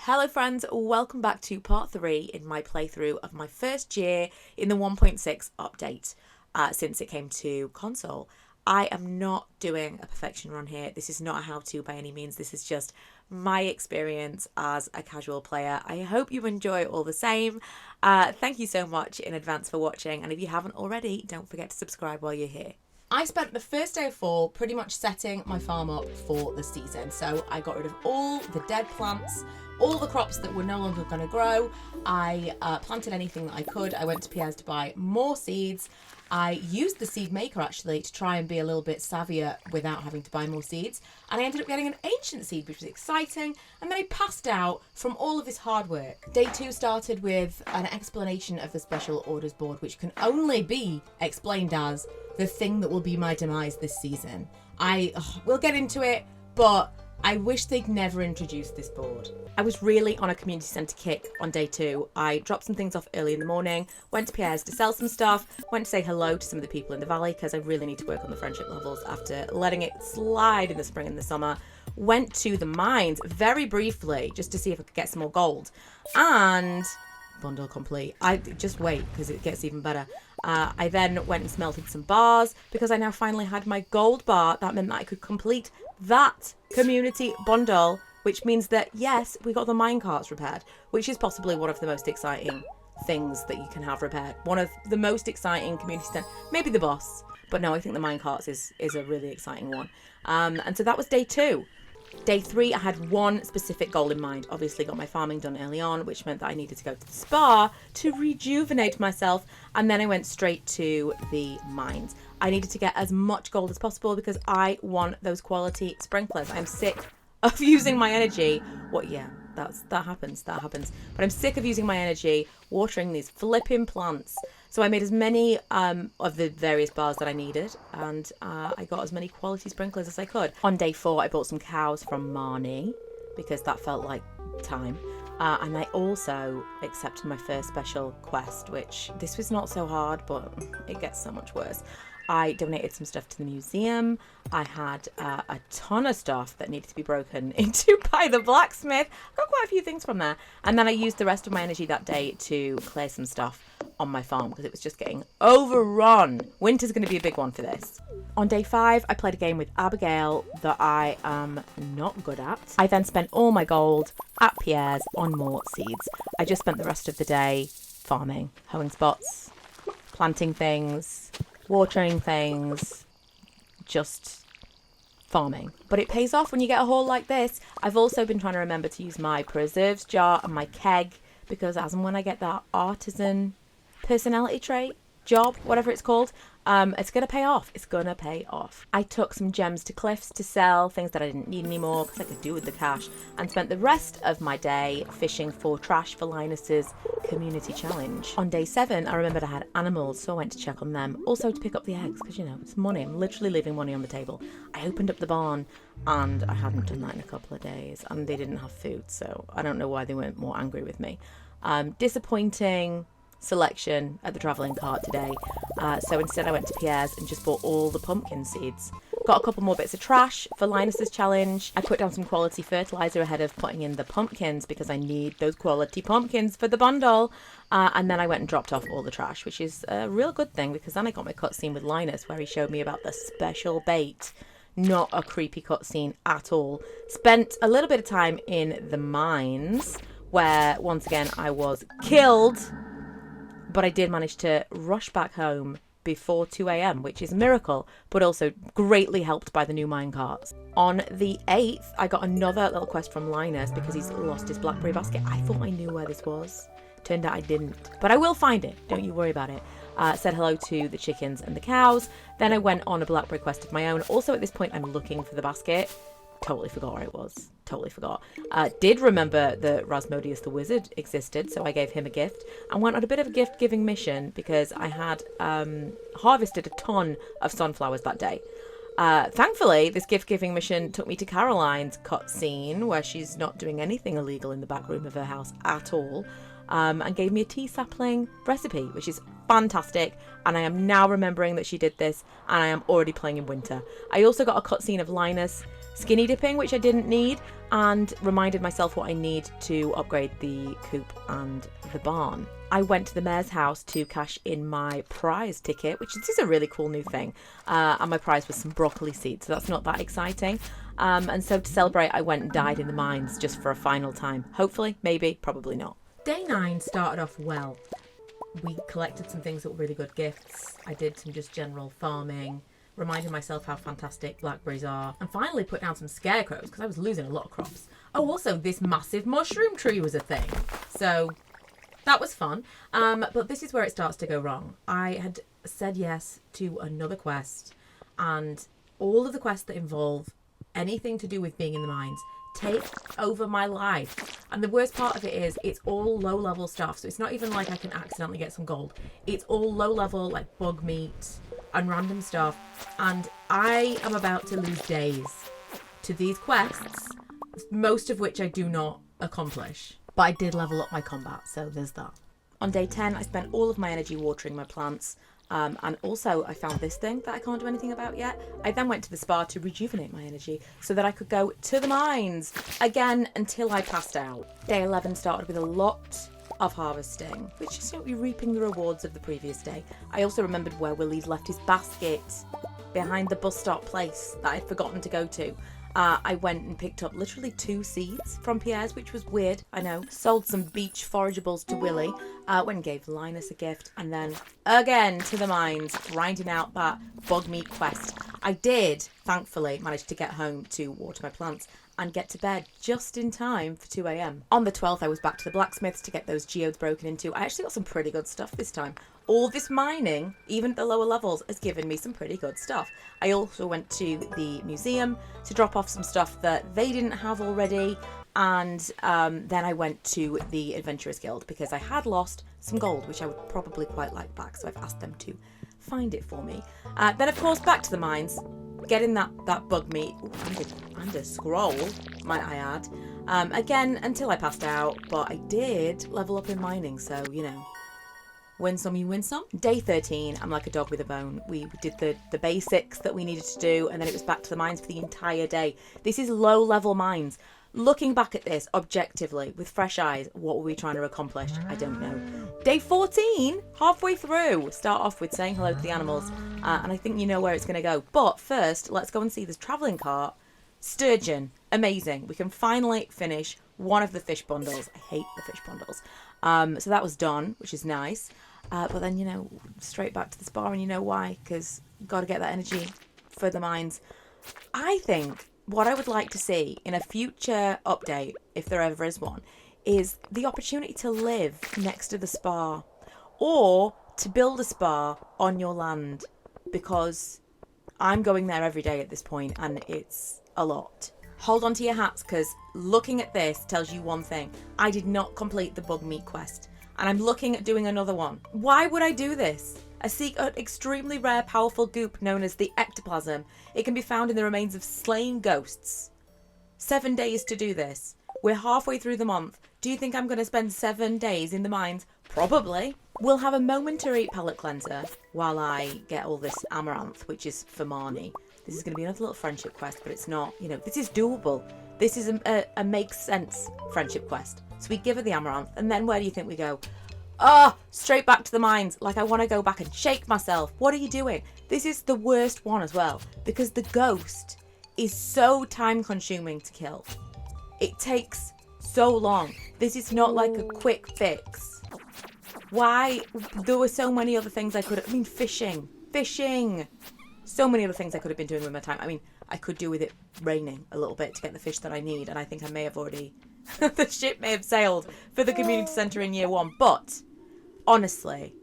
Hello friends, welcome back to part 3 in my playthrough of my first year in the 1.6 update since it came to console. I am not doing a perfection run here. This is not a how-to by any means. This is just my experience as a casual player. I hope you enjoy it all the same. Thank you so much in advance for watching, and if you haven't already, don't forget to subscribe while you're here. I spent the first day of fall pretty much setting my farm up for the season. So I got rid of all the dead plants, all the crops that were no longer going to grow. I planted anything that I could. I went to Pierre's to buy more seeds. I used the seed maker actually to try and be a little bit savvier without having to buy more seeds. And I ended up getting an ancient seed, which was exciting. And then I passed out from all of this hard work. Day 2 started with an explanation of the special orders board, which can only be explained as the thing that will be my demise this season. We'll get into it, but I wish they'd never introduced this board. I was really on a community centre kick on day 2. I dropped some things off early in the morning, went to Pierre's to sell some stuff, went to say hello to some of the people in the valley because I really need to work on the friendship levels after letting it slide in the spring and the summer. Went to the mines very briefly just to see if I could get some more gold. And bundle complete. I just wait because it gets even better. I then went and smelted some bars because I now finally had my gold bar. That meant that I could complete that community bundle, which means that yes, we got the minecarts repaired, which is possibly one of the most exciting things that you can have repaired. One of the most exciting community stuff, maybe the boss, but no, I think the minecarts is a really exciting one. And so that was day 2. Day 3, I had one specific goal in mind. Obviously got my farming done early on, which meant that I needed to go to the spa to rejuvenate myself. And then I went straight to the mines. I needed to get as much gold as possible because I want those quality sprinklers. I'm sick of using my energy. That happens. But I'm sick of using my energy watering these flipping plants. So I made as many of the various bars that I needed, and I got as many quality sprinklers as I could. On day 4, I bought some cows from Marnie because that felt like time. And I also accepted my first special quest, which this was not so hard, but it gets so much worse. I donated some stuff to the museum. I had a ton of stuff that needed to be broken into by the blacksmith. I got quite a few things from there. And then I used the rest of my energy that day to clear some stuff on my farm because it was just getting overrun. Winter's going to be a big one for this. On day 5, I played a game with Abigail that I am not good at. I then spent all my gold at Pierre's on more seeds. I just spent the rest of the day farming, hoeing spots, planting things, watering things, just farming. But it pays off when you get a haul like this. I've also been trying to remember to use my preserves jar and my keg because as and when I get that artisan personality trait, job, whatever it's called, it's going to pay off. It's going to pay off. I took some gems to Cliffs to sell, things that I didn't need anymore because I could do with the cash, and spent the rest of my day fishing for trash for Linus's community challenge. On day 7, I remembered I had animals, so I went to check on them. Also to pick up the eggs because, it's money. I'm literally leaving money on the table. I opened up the barn and I hadn't done that in a couple of days and they didn't have food, so I don't know why they weren't more angry with me. Disappointing selection at the travelling cart today, so instead I went to Pierre's and just bought all the pumpkin seeds. Got a couple more bits of trash for Linus's challenge. I put down some quality fertiliser ahead of putting in the pumpkins because I need those quality pumpkins for the bundle, and then I went and dropped off all the trash, which is a real good thing because then I got my cutscene with Linus where he showed me about the special bait. Not a creepy cutscene at all. Spent a little bit of time in the mines where once again I was killed, but I did manage to rush back home before 2 a.m, which is a miracle, but also greatly helped by the new minecarts. On the 8th, I got another little quest from Linus because he's lost his blackberry basket. I thought I knew where this was. Turned out I didn't, but I will find it. Don't you worry about it. Said hello to the chickens and the cows. Then I went on a blackberry quest of my own. Also at this point, I'm looking for the basket. Totally forgot where it was. Totally forgot. Did remember that Rasmodius the wizard existed, so I gave him a gift and went on a bit of a gift-giving mission because I had harvested a ton of sunflowers that day. Thankfully, this gift-giving mission took me to Caroline's cutscene where she's not doing anything illegal in the back room of her house at all. and gave me a tea sapling recipe, which is fantastic. And I am now remembering that she did this, and I am already playing in winter. I also got a cutscene of Linus skinny dipping, which I didn't need, and reminded myself what I need to upgrade the coop and the barn. I went to the mayor's house to cash in my prize ticket, which is a really cool new thing. And my prize was some broccoli seeds, so that's not that exciting. And so to celebrate, I went and died in the mines just for a final time. Hopefully, maybe, probably not. Day 9 started off well. We collected some things that were really good gifts. I did some just general farming, reminding myself how fantastic blackberries are, and finally put down some scarecrows because I was losing a lot of crops. Oh, also this massive mushroom tree was a thing. So that was fun. But this is where it starts to go wrong. I had said yes to another quest, and all of the quests that involve anything to do with being in the mines take over my life. And the worst part of it is it's all low level stuff. So it's not even like I can accidentally get some gold. It's all low level, like bug meat and random stuff. And I am about to lose days to these quests, most of which I do not accomplish. But I did level up my combat, so there's that. On day 10, I spent all of my energy watering my plants. And also I found this thing that I can't do anything about yet. I then went to the spa to rejuvenate my energy so that I could go to the mines again until I passed out. Day 11 started with a lot of harvesting, which is you're reaping the rewards of the previous day. I also remembered where Willie's left his basket behind the bus stop place that I'd forgotten to go to. I went and picked up literally 2 seeds from Pierre's, which was weird, I know. Sold some beach forageables to Willie, went and gave Linus a gift, and then again to the mines, grinding out that bug meat quest. I did, thankfully, manage to get home to water my plants and get to bed just in time for 2 a.m. On the 12th, I was back to the blacksmiths to get those geodes broken into. I actually got some pretty good stuff this time. All this mining, even at the lower levels, has given me some pretty good stuff. I also went to the museum to drop off some stuff that they didn't have already. And then I went to the Adventurers Guild because I had lost some gold, which I would probably quite like back. So I've asked them to find it for me. Then, of course, back to the mines, getting that bug meat. Ooh, and a scroll, might I add. Again, until I passed out. But I did level up in mining, so, you know. Win some, you win some. Day 13, I'm like a dog with a bone. We did the basics that we needed to do, and then it was back to the mines for the entire day. This is low-level mines. Looking back at this objectively, with fresh eyes, what were we trying to accomplish? I don't know. Day 14, halfway through. Start off with saying hello to the animals, and I think you know where it's going to go. But first, let's go and see this travelling cart. Sturgeon. Amazing. We can finally finish one of the fish bundles. I hate the fish bundles. So that was done, which is nice. But then, you know, straight back to the spa, and you know why? Because got to get that energy for the mines. I think what I would like to see in a future update, if there ever is one, is the opportunity to live next to the spa or to build a spa on your land, because I'm going there every day at this point and it's a lot. Hold on to your hats, because looking at this tells you one thing. I did not complete the bug meat quest, and I'm looking at doing another one. Why would I do this? I seek an extremely rare, powerful goop known as the ectoplasm. It can be found in the remains of slain ghosts. 7 days to do this. We're halfway through the month. Do you think I'm going to spend 7 days in the mines? Probably. We'll have a momentary palate cleanser while I get all this amaranth, which is for Marnie. This is going to be another little friendship quest, but it's not, you know, this is doable. This is a makes sense friendship quest. So we give her the amaranth, and then where do you think we go? Straight back to the mines. Like, I want to go back and shake myself. What are you doing? This is the worst one as well, because the ghost is so time consuming to kill. It takes so long. This is not like a quick fix. Why? There were so many other things I could have... I mean, fishing. So many other things I could have been doing with my time. I mean, I could do with it raining a little bit to get the fish that I need, and I think I may have already... the ship may have sailed for the community centre in year 1, but honestly,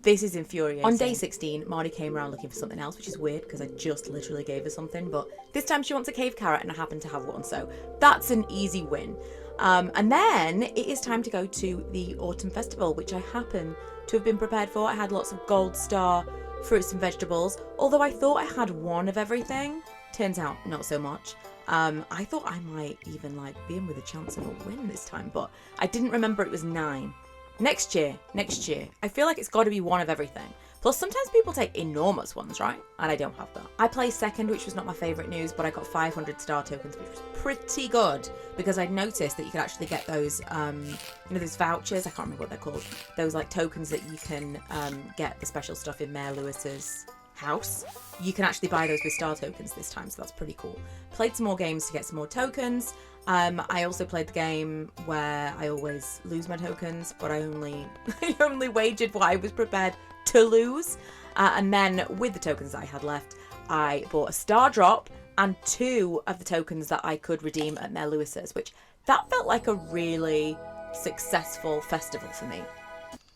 this is infuriating. On day 16, Marnie came around looking for something else, which is weird because I just literally gave her something, but this time she wants a cave carrot and I happen to have one, so that's an easy win. And then it is time to go to the autumn festival, which I happen to have been prepared for. I had lots of gold star fruits and vegetables, although I thought I had one of everything. Turns out not so much. I thought I might even like be in with a chance of a win this time, but I didn't remember it was 9. Next year. I feel like it's got to be one of everything. Plus, sometimes people take enormous ones, right? And I don't have that. I placed second, which was not my favourite news, but I got 500 star tokens, which was pretty good because I'd noticed that you could actually get those, those vouchers. I can't remember what they're called. Those like tokens that you can get the special stuff in Mayor Lewis's house. You can actually buy those with star tokens this time, so that's pretty cool. Played some more games to get some more tokens. I also played the game where I always lose my tokens, but I only wagered what I was prepared to lose. And then with the tokens that I had left, I bought a star drop and 2 of the tokens that I could redeem at Mayor Lewis's, which that felt like a really successful festival for me.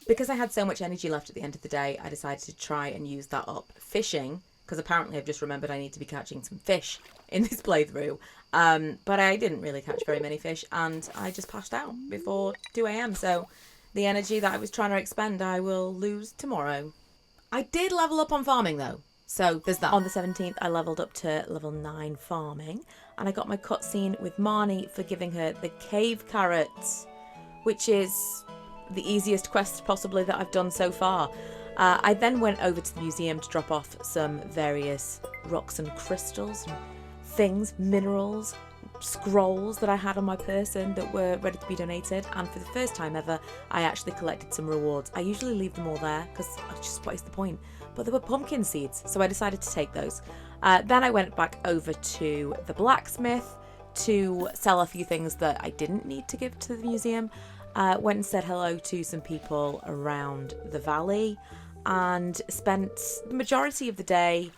Because I had so much energy left at the end of the day, I decided to try and use that up fishing, because apparently I've just remembered I need to be catching some fish in this playthrough. But I didn't really catch very many fish, and I just passed out before 2 a.m. So the energy that I was trying to expend, I will lose tomorrow. I did level up on farming, though. So there's that. On the 17th, I leveled up to level 9 farming, and I got my cutscene with Marnie for giving her the cave carrots, which is the easiest quest possibly that I've done so far. I then went over to the museum to drop off some various rocks and crystals and things, minerals, scrolls that I had on my person that were ready to be donated, and for the first time ever I actually collected some rewards. I usually leave them all there because what is the point? But there were pumpkin seeds, so I decided to take those. Then I went back over to the blacksmith to sell a few things that I didn't need to give to the museum. Went and said hello to some people around the valley and spent the majority of the day,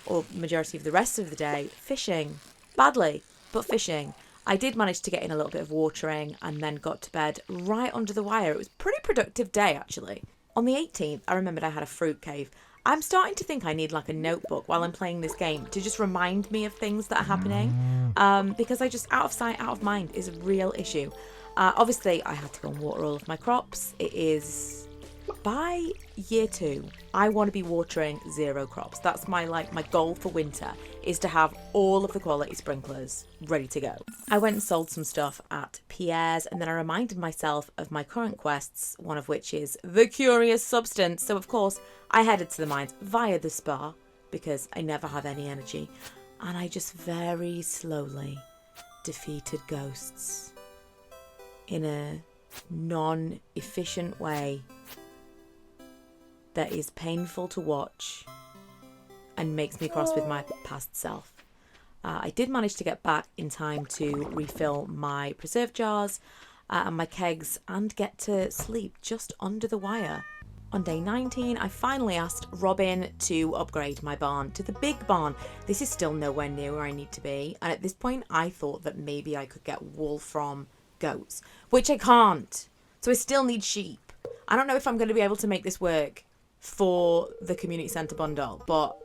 or majority of the rest of the day, fishing. Badly, but fishing. I did manage to get in a little bit of watering and then got to bed right under the wire. It was a pretty productive day, actually. On the 18th, I remembered I had a fruit cave. I'm starting to think I need like a notebook while I'm playing this game to just remind me of things that are happening, because I just, out of sight, out of mind is a real issue. Obviously, I had to go and water all of my crops. It is, by year 2, I want to be watering 0 crops. That's my goal for winter, is to have all of the quality sprinklers ready to go. I went and sold some stuff at Pierre's, and then I reminded myself of my current quests, one of which is the curious substance. So of course, I headed to the mines via the spa, because I never have any energy, and I just very slowly defeated ghosts in a non-efficient way that is painful to watch and makes me cross with my past self. I did manage to get back in time to refill my preserve jars and my kegs and get to sleep just under the wire. On day 19, I finally asked Robin to upgrade my barn to the big barn. This is still nowhere near where I need to be, and at this point I thought that maybe I could get wool from goats, which I can't. So I still need sheep. I don't know if I'm going to be able to make this work for the community centre bundle, but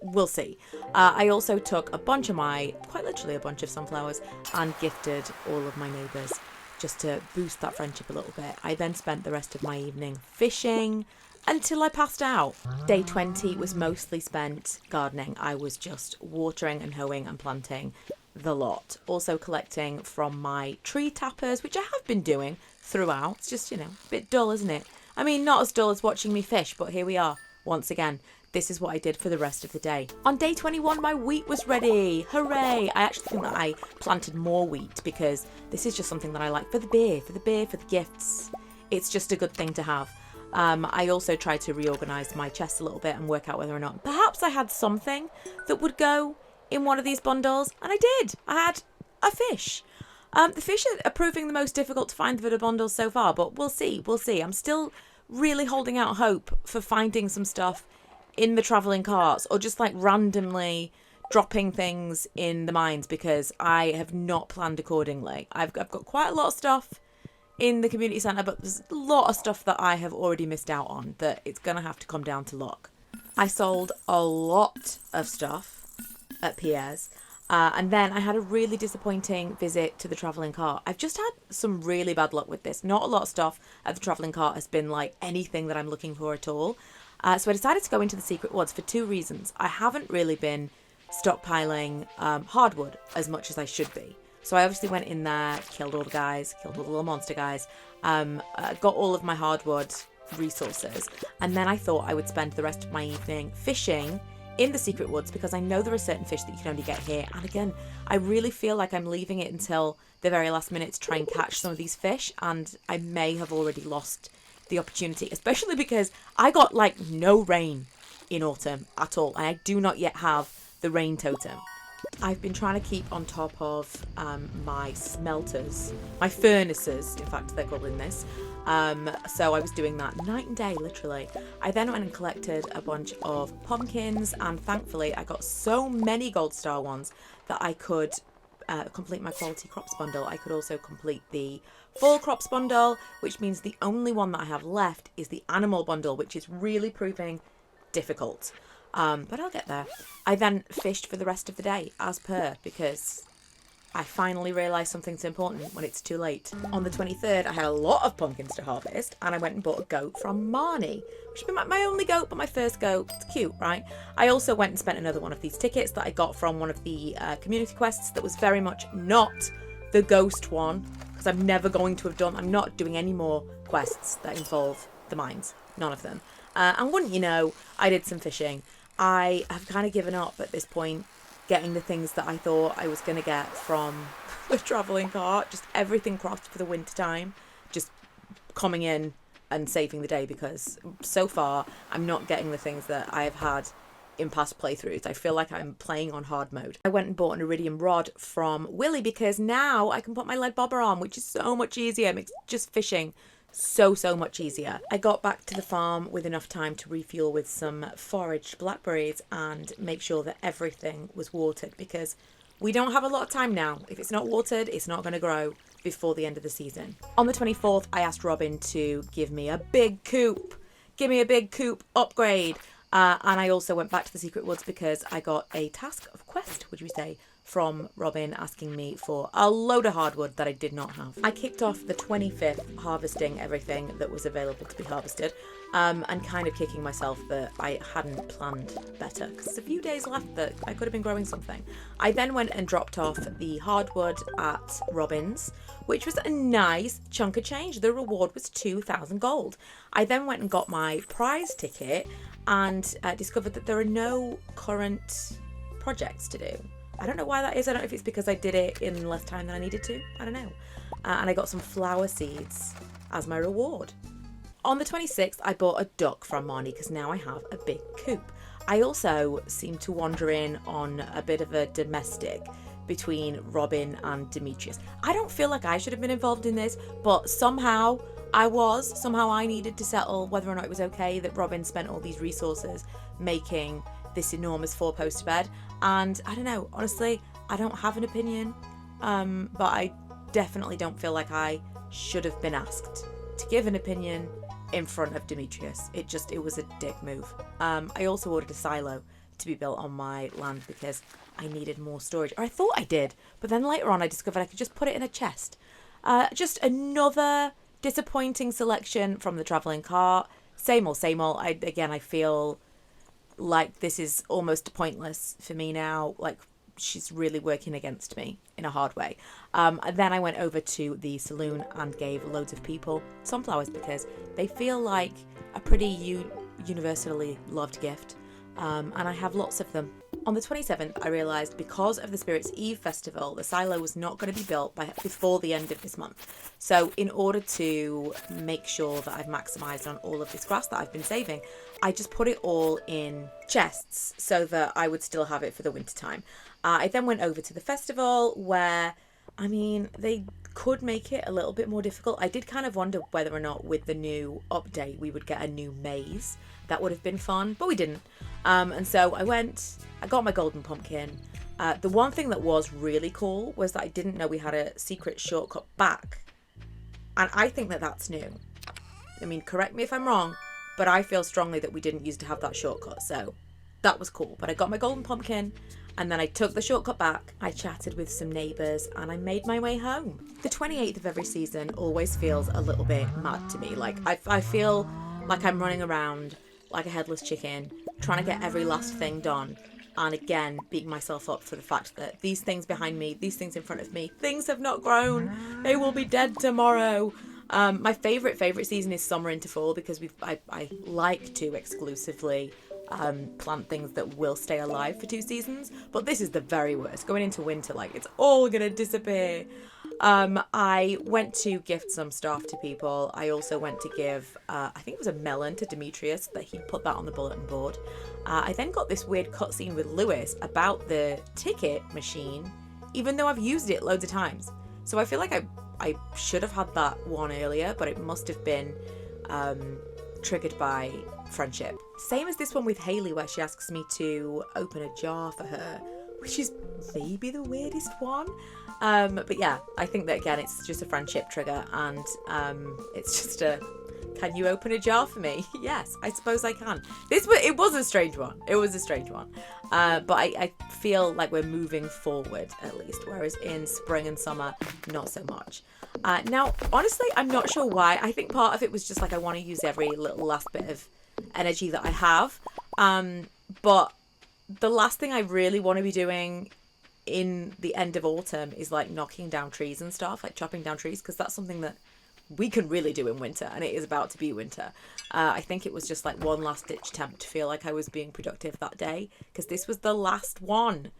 we'll see. I also took quite literally a bunch of sunflowers and gifted all of my neighbours just to boost that friendship a little bit. I then spent the rest of my evening fishing until I passed out. Day 20 was mostly spent gardening. I was just watering and hoeing and planting the lot. Also collecting from my tree tappers, which I have been doing throughout. It's just, a bit dull, isn't it? I mean, not as dull as watching me fish, but here we are. Once again, this is what I did for the rest of the day. On day 21, my wheat was ready. Hooray! I actually think that I planted more wheat because this is just something that I like for the beer, for the gifts. It's just a good thing to have. I also tried to reorganise my chest a little bit and work out whether or not perhaps I had something that would go in one of these bundles, and I did. I had a fish. The fish are proving the most difficult to find for the bundles so far, but we'll see. I'm still really holding out hope for finding some stuff in the travelling carts or just randomly dropping things in the mines, because I have not planned accordingly. I've got quite a lot of stuff in the community centre, but there's a lot of stuff that I have already missed out on that it's going to have to come down to luck. I sold a lot of stuff at Pierre's. And then I had a really disappointing visit to the travelling cart. I've just had some really bad luck with this. Not a lot of stuff at the travelling cart has been anything that I'm looking for at all. So I decided to go into the secret woods for 2 reasons. I haven't really been stockpiling hardwood as much as I should be. So I obviously went in there, killed all the little monster guys, got all of my hardwood resources, and then I thought I would spend the rest of my evening fishing in the secret woods, because I know there are certain fish that you can only get here. And again, I really feel like I'm leaving it until the very last minute to try and catch some of these fish, and I may have already lost the opportunity, especially because I got like no rain in autumn at all, and I do not yet have the rain totem. I've been trying to keep on top of my smelters, my furnaces, in fact they're called in this. So I was doing that night and day, literally. I then went and collected a bunch of pumpkins, and thankfully I got so many gold star ones that I could complete my quality crops bundle. I could also complete the fall crops bundle, which means the only one that I have left is the animal bundle, which is really proving difficult. But I'll get there. I then fished for the rest of the day, as per, because I finally realised something's important when it's too late. On the 23rd, I had a lot of pumpkins to harvest, and I went and bought a goat from Marnie, which has been my only goat, but my first goat. It's cute, right? I also went and spent another one of these tickets that I got from one of the community quests that was very much not the ghost one, because I'm never going to have done, I'm not doing any more quests that involve the mines. None of them. And wouldn't you know, I did some fishing. I have kind of given up at this point getting the things that I thought I was going to get from the travelling cart. Just everything crossed for the winter time. Just coming in and saving the day, because so far I'm not getting the things that I have had in past playthroughs. I feel like I'm playing on hard mode. I went and bought an iridium rod from Willy, because now I can put my lead bobber on, which is so much easier. It makes just fishing so much easier. I got back to the farm with enough time to refuel with some foraged blackberries and make sure that everything was watered, because we don't have a lot of time now. If it's not watered, it's not going to grow before the end of the season. On the 24th, I asked Robin to give me a big coop. Give me a big coop upgrade. And I also went back to the secret woods because I got a task of quest, would we say, from Robin asking me for a load of hardwood that I did not have. I kicked off the 25th harvesting everything that was available to be harvested, and kind of kicking myself that I hadn't planned better, because there's a few days left that I could have been growing something. I then went and dropped off the hardwood at Robin's, which was a nice chunk of change. The reward was 2,000 gold. I then went and got my prize ticket and discovered that there are no current projects to do. I don't know why that is. I don't know if it's because I did it in less time than I needed to. I don't know. And I got some flower seeds as my reward. On the 26th, I bought a duck from Marnie because now I have a big coop. I also seem to wander in on a bit of a domestic between Robin and Demetrius. I don't feel like I should have been involved in this, but somehow I was. Somehow I needed to settle whether or not it was okay that Robin spent all these resources making this enormous 4-poster bed. And I don't know, honestly, I don't have an opinion, but I definitely don't feel like I should have been asked to give an opinion in front of Demetrius. It was a dick move. I also ordered a silo to be built on my land because I needed more storage, or I thought I did, but then later on I discovered I could just put it in a chest. Just another disappointing selection from the travelling cart. Same old. I feel like this is almost pointless for me now. Like, she's really working against me in a hard way. Then I went over to the saloon and gave loads of people sunflowers because they feel like a pretty universally loved gift. And I have lots of them. On the 27th, I realised because of the Spirits Eve festival, the silo was not going to be built before the end of this month. So in order to make sure that I've maximised on all of this grass that I've been saving, I just put it all in chests so that I would still have it for the winter time. I then went over to the festival where, I mean, they could make it a little bit more difficult. I did kind of wonder whether or not with the new update we would get a new maze. That would have been fun, but we didn't. And so I got my golden pumpkin. The one thing that was really cool was that I didn't know we had a secret shortcut back. And I think that that's new. I mean, correct me if I'm wrong, but I feel strongly that we didn't used to have that shortcut. So that was cool. But I got my golden pumpkin and then I took the shortcut back. I chatted with some neighbours and I made my way home. The 28th of every season always feels a little bit mad to me. Like I feel like I'm running around like a headless chicken, trying to get every last thing done. And again, beating myself up for the fact that these things behind me, these things in front of me, things have not grown. They will be dead tomorrow. My favourite season is summer into fall, because I like to exclusively plant things that will stay alive for 2 seasons. But this is the very worst. Going into winter, like, it's all going to disappear. I went to gift some stuff to people. I also went to give, I think it was a melon to Demetrius, that he put that on the bulletin board. I then got this weird cutscene with Lewis about the ticket machine, even though I've used it loads of times. So I feel like I should have had that one earlier, but it must have been triggered by friendship. Same as this one with Haley, where she asks me to open a jar for her, which is maybe the weirdest one. But yeah, I think that again, it's just a friendship trigger, and it's just a, can you open a jar for me? Yes, I suppose I can. It was a strange one. It was a strange one. But I feel like we're moving forward, at least, whereas in spring and summer, not so much. Now, honestly, I'm not sure why. I think part of it was just like I want to use every little last bit of energy that I have. But the last thing I really want to be doing in the end of autumn is like knocking down trees and stuff, like chopping down trees, because that's something that we can really do in winter, and it is about to be winter. I think it was just like one last ditch attempt to feel like I was being productive that day, because this was the last one.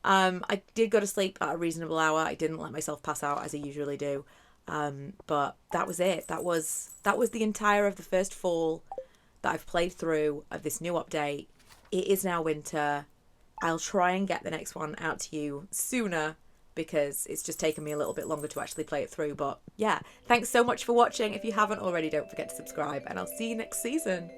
I did go to sleep at a reasonable hour. I didn't let myself pass out as I usually do. But that was it. That was the entire of the first fall that I've played through of this new update. It is now winter. I'll try and get the next one out to you sooner, because it's just taken me a little bit longer to actually play it through. But yeah, thanks so much for watching. If you haven't already, don't forget to subscribe, and I'll see you next season.